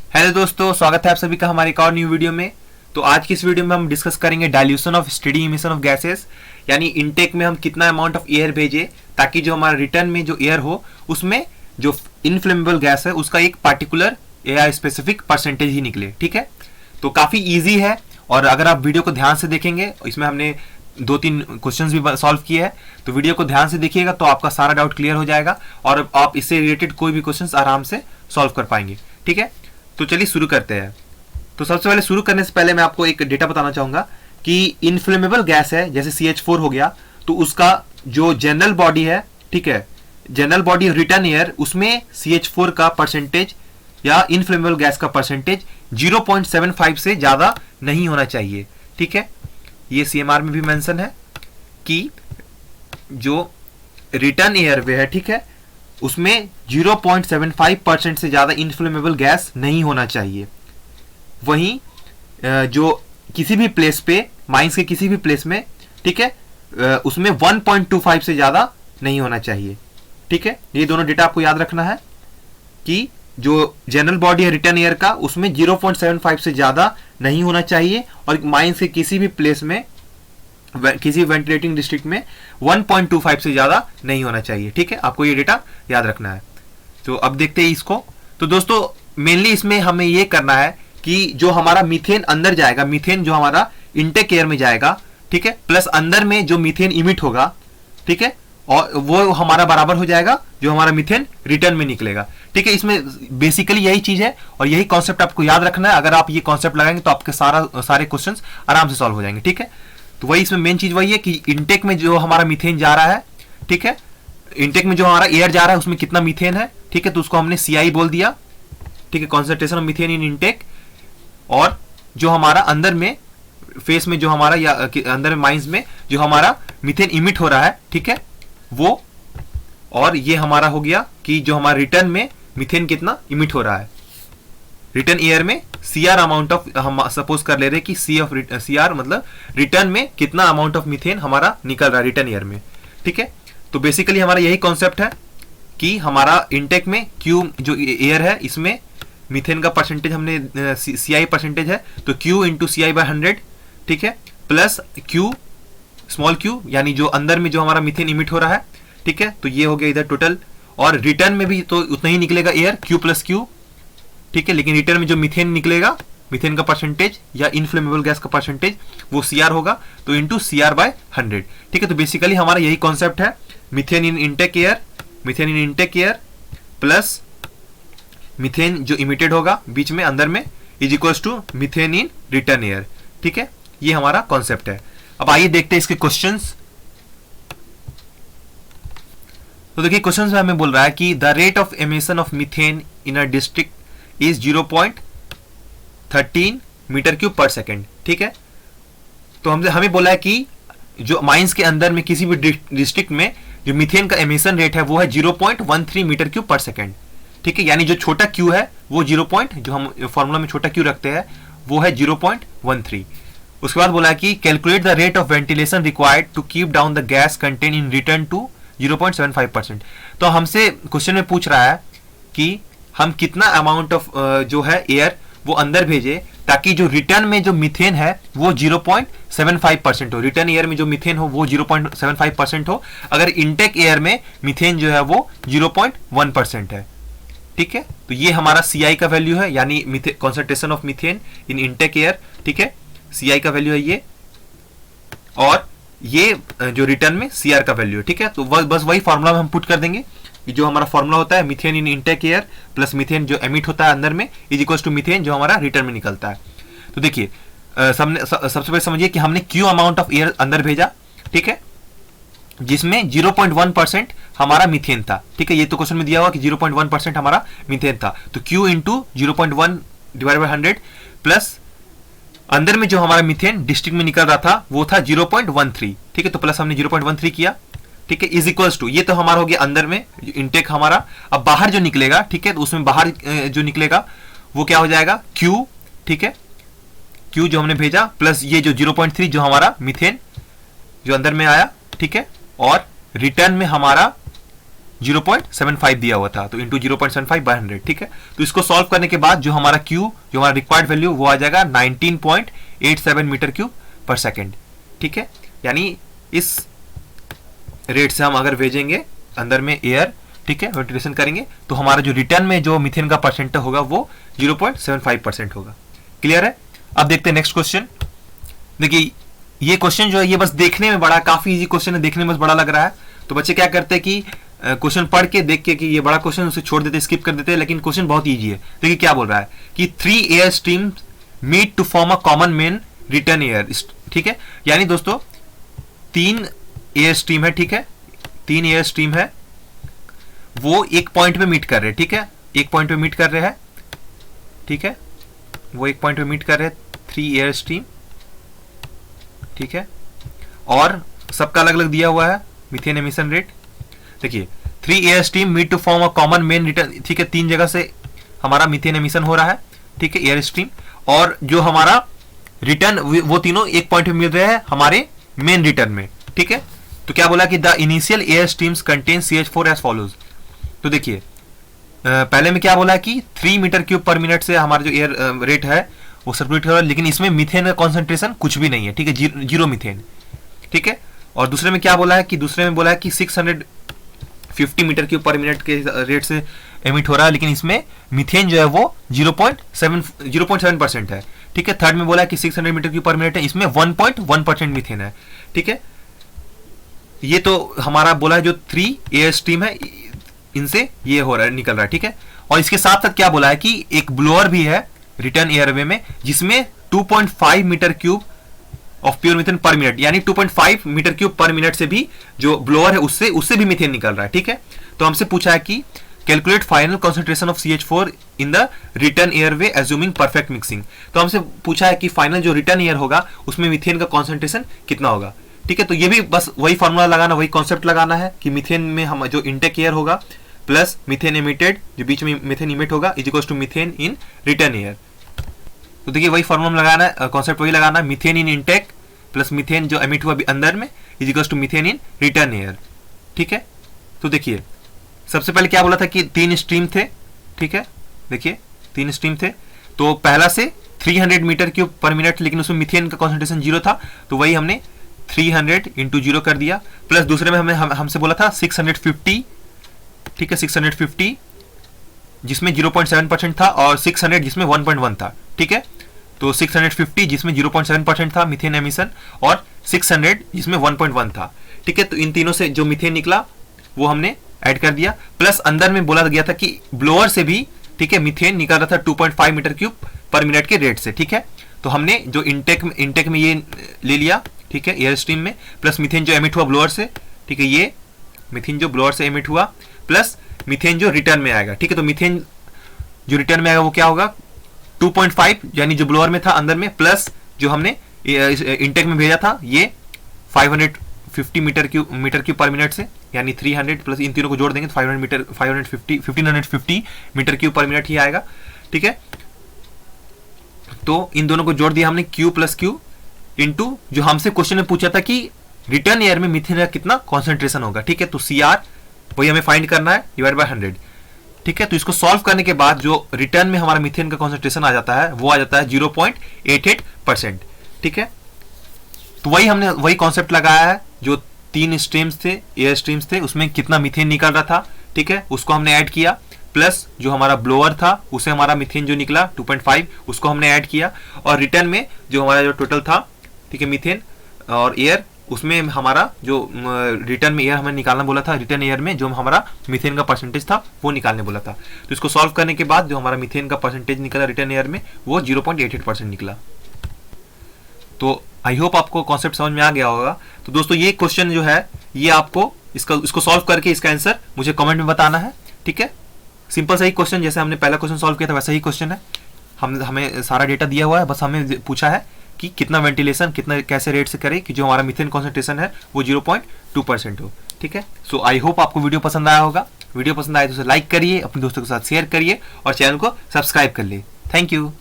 Hello दोस्तों, स्वागत है आप सभी का हमारे एक और न्यू वीडियो में। तो आज की इस वीडियो में हम डिस्कस करेंगे dilution of steady emission of gases, यानी इनटेक में हम कितना अमाउंट ऑफ एयर भेजें ताकि जो हमारा रिटर्न में जो एयर हो उसमें जो इनफ्लेमेबल गैस है उसका एक पार्टिकुलर या स्पेसिफिक परसेंटेज ही निकले। ठीक है, तो काफ़ी ईजी है और अगर आप वीडियो को ध्यान से देखेंगे, इसमें हमने 2-3 क्वेश्चंस भी सॉल्व किए हैं, तो वीडियो को ध्यान से देखिएगा तो आपका सारा डाउट क्लियर हो जाएगा और आप इससे रिलेटेड कोई भी क्वेश्चंस आराम से सॉल्व कर पाएंगे। ठीक है, तो चलिए शुरू करते हैं। तो सबसे पहले शुरू करने से पहले मैं आपको एक डेटा बताना चाहूंगा कि इनफ्लेमेबल गैस है जैसे CH4 हो गया, तो उसका जो जनरल बॉडी है, ठीक है, जनरल बॉडी रिटर्न एयर, उसमें CH4 का परसेंटेज या इनफ्लेमेबल गैस का परसेंटेज 0.75 से ज्यादा नहीं होना चाहिए। ठीक है, ये CMR में भी मेंशन है कि जो रिटर्न एयर वे है, ठीक है, उसमें 0.75% से ज्यादा इनफ्लेमेबल गैस नहीं होना चाहिए। वहीं जो किसी भी प्लेस पे, माइंस के किसी भी प्लेस में, ठीक है, उसमें 1.25 से ज्यादा नहीं होना चाहिए। ठीक है, ये दोनों डेटा आपको याद रखना है कि जो जनरल बॉडी है रिटर्न एयर का, उसमें 0.75 से ज्यादा नहीं होना चाहिए और माइंस के किसी भी प्लेस में, किसी वेंटिलेटिंग डिस्ट्रिक्ट में 1.25 से ज्यादा नहीं होना चाहिए। ठीक है, आपको ये डेटा याद रखना है। तो अब देखते हैं इसको। तो दोस्तों मेनली इसमें हमें ये करना है कि जो हमारा मीथेन अंदर जाएगा, मीथेन जो हमारा इंटेक एयर में जाएगा, ठीक है, प्लस अंदर में जो मीथेन इमिट होगा, ठीक है, और वो हमारा बराबर हो जाएगा जो हमारा मीथेन रिटर्न में निकलेगा। ठीक है, इसमें बेसिकली यही चीज है और यही कॉन्सेप्ट आपको याद रखना है। अगर आप ये कॉन्सेप्ट लगाएंगे तो आपके सारे क्वेश्चंस आराम से सॉल्व हो जाएंगे। ठीक है, तो वही इसमें मेन चीज वही है कि इंटेक में जो हमारा मीथेन जा रहा है, ठीक है, इंटेक में जो हमारा एयर जा रहा है उसमें कितना मीथेन है, ठीक है, तो उसको हमने CI बोल दिया। ठीक है, concentration of methane in intake. और जो हमारा अंदर में फेस में जो हमारा या अंदर में माइंस में जो हमारा मीथेन इमिट हो रहा है, ठीक है, वो, और ये हमारा हो गया कि जो हमारा रिटर्न में मीथेन कितना इमिट हो रहा है रिटर्न एयर में, CR अमाउंट ऑफ, हम सपोज कर ले रहे कि CR मतलब रिटर्न में कितना अमाउंट ऑफ मीथेन हमारा निकल रहा है रिटर्न एयर में। ठीक है, तो बेसिकली हमारा यही कॉन्सेप्ट है कि हमारा इंटेक में Q जो एयर है, इसमें मीथेन का परसेंटेज हमने CI परसेंटेज है, तो Q इंटू CI/100, ठीक है, प्लस Q स्मॉल q, यानी जो अंदर में जो हमारा मीथेन इमिट हो रहा है, ठीक है, तो ये हो गया इधर टोटल। और रिटर्न में भी तो उतना ही निकलेगा एयर, Q प्लस Q, ठीक है, लेकिन रिटर्न में जो मीथेन निकलेगा, मीथेन का परसेंटेज या इनफ्लेमेबल गैस का परसेंटेज, वो CR होगा, तो इंटू CR/100। ठीक है, तो बेसिकली हमारा यही कॉन्सेप्ट है, methane in intake air plus methane जो इमिटेड होगा बीच में अंदर में is equals to methane in return air. ठीक है, ये हमारा कॉन्सेप्ट है। अब आइए देखते हैं इसके क्वेश्चंस। तो देखिए क्वेश्चंस में हमें बोल रहा है कि the rate of emission of methane in a district is 0.13 metre cube per second. ठीक है, तो हमें बोला है कि जो माइंस के अंदर में किसी भी डिस्ट्रिक्ट में जो मीथेन का एमिशन रेट है वो है 0.13 मीटर क्यूब पर सेकेंड। ठीक है, यानी जो छोटा क्यू है वो जो हम फॉर्मूला में छोटा क्यू रखते हैं वो है 0.13। उसके बाद बोला है कि calculate the rate of ventilation required to keep down the gas content in return to 0.75%। तो हमसे क्वेश्चन में पूछ रहा है कि हम कितना अमाउंट ऑफ जो है एयर वो अंदर भेजे ताकि जो रिटर्न में जो मीथेन है वो 0.75% हो, रिटर्न एयर में जो मीथेन हो वो 0.75% हो, अगर इंटेक एयर में मीथेन जो है वो 0.1% है। ठीक है, तो ये हमारा CI का वैल्यू है, यानी concentration of methane in intake air. ठीक है, CI का वैल्यू है ये, और ये जो रिटर्न में CR का वैल्यू है। ठीक है, तो बस वही फॉर्मूला में हम पुट कर देंगे। जो हमारा फॉर्मूला होता है methane in intake air plus methane जो एमिट होता है अंदर में इज इक्वल्स टू मीथेन जो हमारा रिटर्न में निकलता है। तो देखिए सबसे पहले समझिए कि हमने Q अमाउंट ऑफ एयर अंदर भेजा, ठीक है, जिसमें 0.1% हमारा मीथेन था। ठीक है, ये तो क्वेश्चन में दिया हुआ कि 0.1% हमारा मीथेन था, तो Q into 0.1 divide by 100 plus अंदर में जो हमारा मीथेन डिस्ट्रिक्ट में निकल रहा था वो था 0.13। ठीक है, तो प्लस हमने 0.13 किया, ठीक है, इज इक्वल्स टू, ये तो हमारा हो गया अंदर में इंटेक हमारा। अब बाहर जो निकलेगा, ठीक है, तो उसमें बाहर जो निकलेगा वो क्या हो जाएगा Q, ठीक है, Q जो हमने भेजा प्लस ये जो 0.3 जो हमारा मीथेन जो अंदर में आया, ठीक है, और रिटर्न में हमारा 0.75 दिया हुआ था, तो इंटू 0.75 बाय 100, ठीक है। तो इसको सॉल्व करने के बाद जो हमारा Q, जो हमारा रिक्वायर्ड वैल्यू, वो आ जाएगा 19.87 मीटर क्यूब पर सेकेंड, ठीक है। यानी इस रेट से हम अगर भेजेंगे अंदर में एयर, ठीक है, वेंटिलेशन करेंगे, तो हमारा जो रिटर्न में जो मीथेन का परसेंट होगा वो 0.75% होगा। क्लियर है। अब देखते हैं नेक्स्ट क्वेश्चन। देखिए ये क्वेश्चन जो है ये बस देखने में बड़ा, काफी इजी क्वेश्चन है, देखने में बस बड़ा लग रहा है, तो बच्चे क्या करते हैं कि क्वेश्चन पढ़ के देख के कि ये बड़ा क्वेश्चन उसे छोड़ देते, स्किप कर देते हैं, लेकिन क्वेश्चन बहुत इजी है। देखिए क्या बोल रहा है कि 3 air stream meet to form a common main return air, ठीक है। यानी दोस्तों 3 एयर स्ट्रीम है, ठीक है, 3 एयर स्ट्रीम है, वो एक पॉइंट पे मीट कर रहे हैं, ठीक है, एक पॉइंट पे मीट कर रहे हैं, ठीक है, वो एक पॉइंट पे मीट कर रहे हैं 3 एयर स्ट्रीम, ठीक है, और सबका अलग अलग दिया हुआ है मीथेन एमिशन रेट। देखिए 3 air stream meet to form a common main return, ठीक है, 3 जगह से हमारा मीथेन एमिशन हो रहा है, ठीक है, एयर स्ट्रीम, और जो हमारा रिटर्न वो तीनों एक पॉइंट पे मिल रहे हैं हमारे मेन रिटर्न में, ठीक है। तो क्या बोला कि the initial air streams contain CH4 as follows. तो देखिए पहले में क्या बोला कि 3 मीटर क्यूब पर मिनट से हमारा जो एयर रेट है वो सर्कुलेट हो रहा है, लेकिन इसमें मीथेन का कॉन्सेंट्रेशन कुछ भी नहीं है, ठीक है, जीरो मीथेन, ठीक है। और दूसरे में क्या बोला है कि दूसरे में बोला है कि 650 मीटर क्यूब पर मिनट के रेट से एमिट हो रहा है, लेकिन इसमें मीथेन जो है वो 0.7% है, ठीक है। थर्ड में बोला है कि 600 मीटर क्यूब पर मिनट है, इसमें 1.1% मीथेन है, ठीक है। ये तो हमारा बोला है जो 3 एयर स्ट्रीम है इनसे ये हो रहा है, निकल रहा है, ठीक है। और इसके साथ साथ क्या बोला है कि एक ब्लोअर भी है रिटर्न एयरवे में, जिसमें 2.5 metre cube of pure methane per minute, यानी 2.5 मीटर क्यूब पर मिनट से भी जो ब्लोअर है उससे भी मीथेन निकल रहा है, ठीक है। तो हमसे पूछा है कि calculate final concentration of CH4 in the return airway assuming perfect mixing. तो हमसे पूछा है कि फाइनल जो रिटर्न एयर होगा उसमें मीथेन का कॉन्सेंट्रेशन कितना होगा, ठीक है। तो ये भी बस वही फॉर्मूला लगाना, वही कॉन्सेप्ट लगाना है कि मीथेन में हम जो इंटेक एयर होगा प्लस मीथेन एमिटेड, जो बीच में मीथेन इमिट होगा, is equal to methane in return air. तो देखिए वही फॉर्मूला लगाना है, कॉन्सेप्ट वही लगाना है, methane in intake plus methane जो एमिट हुआ अंदर में is equal to methane in return air, ठीक है। तो देखिए सबसे पहले क्या बोला था कि 3 स्ट्रीम थे, ठीक है, देखिए 3 स्ट्रीम थे, तो पहला से 300 मीटर क्यूब पर मिनट, लेकिन उसमें मीथेन का कॉन्सेंट्रेशन 0 था, तो वही हमने 300 इंटू 0 कर दिया, प्लस दूसरे में हमसे बोला था 650, ठीक है, 650 जिसमें 0.7% था, और 600 जिसमें 1.1 था, ठीक है। तो 650 जिसमें 0.7% था मीथेन एमिशन, और 600 जिसमें 1.1 था, ठीक है। तो इन तीनों से जो मीथेन निकला वो हमने ऐड कर दिया, प्लस अंदर में बोला गया था कि ब्लोअर से भी, ठीक है, मीथेन निकल रहा था 2.5 मीटर क्यूब पर मिनट के रेट से, ठीक है। तो हमने जो इंटेक में ये ले लिया, ठीक है, एयर स्ट्रीम में, प्लस मीथेन जो एमिट हुआ ब्लोअर से, ठीक है, ये मीथेन जो ब्लोअर से एमिट हुआ, प्लस मीथेन जो रिटर्न में आएगा, ठीक है। तो मीथेन जो रिटर्न में आएगा वो क्या होगा 2.5, यानी जो ब्लोअर में था अंदर में, प्लस जो हमने इंटेक में भेजा था ये 550 मीटर क्यूब पर मिनट से, यानी 300 प्लस इन तीनों को जोड़ देंगे तो 1550 मीटर क्यूब पर मिनट ही आएगा, ठीक है। तो इन दोनों को जोड़ दिया हमने Q प्लस Q इंटू जो हमसे क्वेश्चन में पूछा था कि रिटर्न एयर में मीथेन का कितना कॉन्सेंट्रेशन होगा, ठीक है। तो CR वही हमें फाइंड करना है डिवाइड बाय 100, ठीक है। तो इसको सॉल्व करने के बाद जो रिटर्न में हमारा मीथेन का कॉन्सेंट्रेशन आ जाता है वो आ जाता है 0.88%, ठीक है। तो वही हमने वही कॉन्सेप्ट लगाया है, जो 3 स्ट्रीम्स थे, एयर स्ट्रीम्स थे, उसमें कितना मीथेन निकल रहा था, ठीक है, उसको हमने ऐड किया, प्लस जो हमारा ब्लोअर था उसे हमारा मीथेन जो निकला 2.5 उसको हमने ऐड किया, और रिटर्न में जो हमारा जो टोटल था, ठीक है, मीथेन और एयर, उसमें हमारा जो रिटर्न में एयर हमें निकालना बोला था, रिटर्न एयर में जो हमारा मीथेन का परसेंटेज था वो निकालने बोला था। तो इसको सॉल्व करने के बाद जो हमारा मीथेन का परसेंटेज निकला रिटर्न एयर में वो 0.88% निकला। तो आई होप आपको कॉन्सेप्ट समझ में आ गया होगा। तो दोस्तों ये क्वेश्चन जो है ये आपको इसको सॉल्व करके इसका आंसर मुझे कमेंट में बताना है, ठीक है। सिंपल सा ही क्वेश्चन, जैसे हमने पहला क्वेश्चन सॉल्व किया था वैसा ही क्वेश्चन है, हमें सारा डेटा दिया हुआ है, बस हमें पूछा है कि कितना वेंटिलेशन कितना कैसे रेट से करें कि जो हमारा मीथेन कॉन्सेंट्रेशन है वो 0.2% हो, ठीक है। सो आई होप आपको वीडियो पसंद आया होगा। वीडियो पसंद आए तो उसे लाइक करिए, अपने दोस्तों के साथ शेयर करिए और चैनल को सब्सक्राइब कर लिए। Thank you.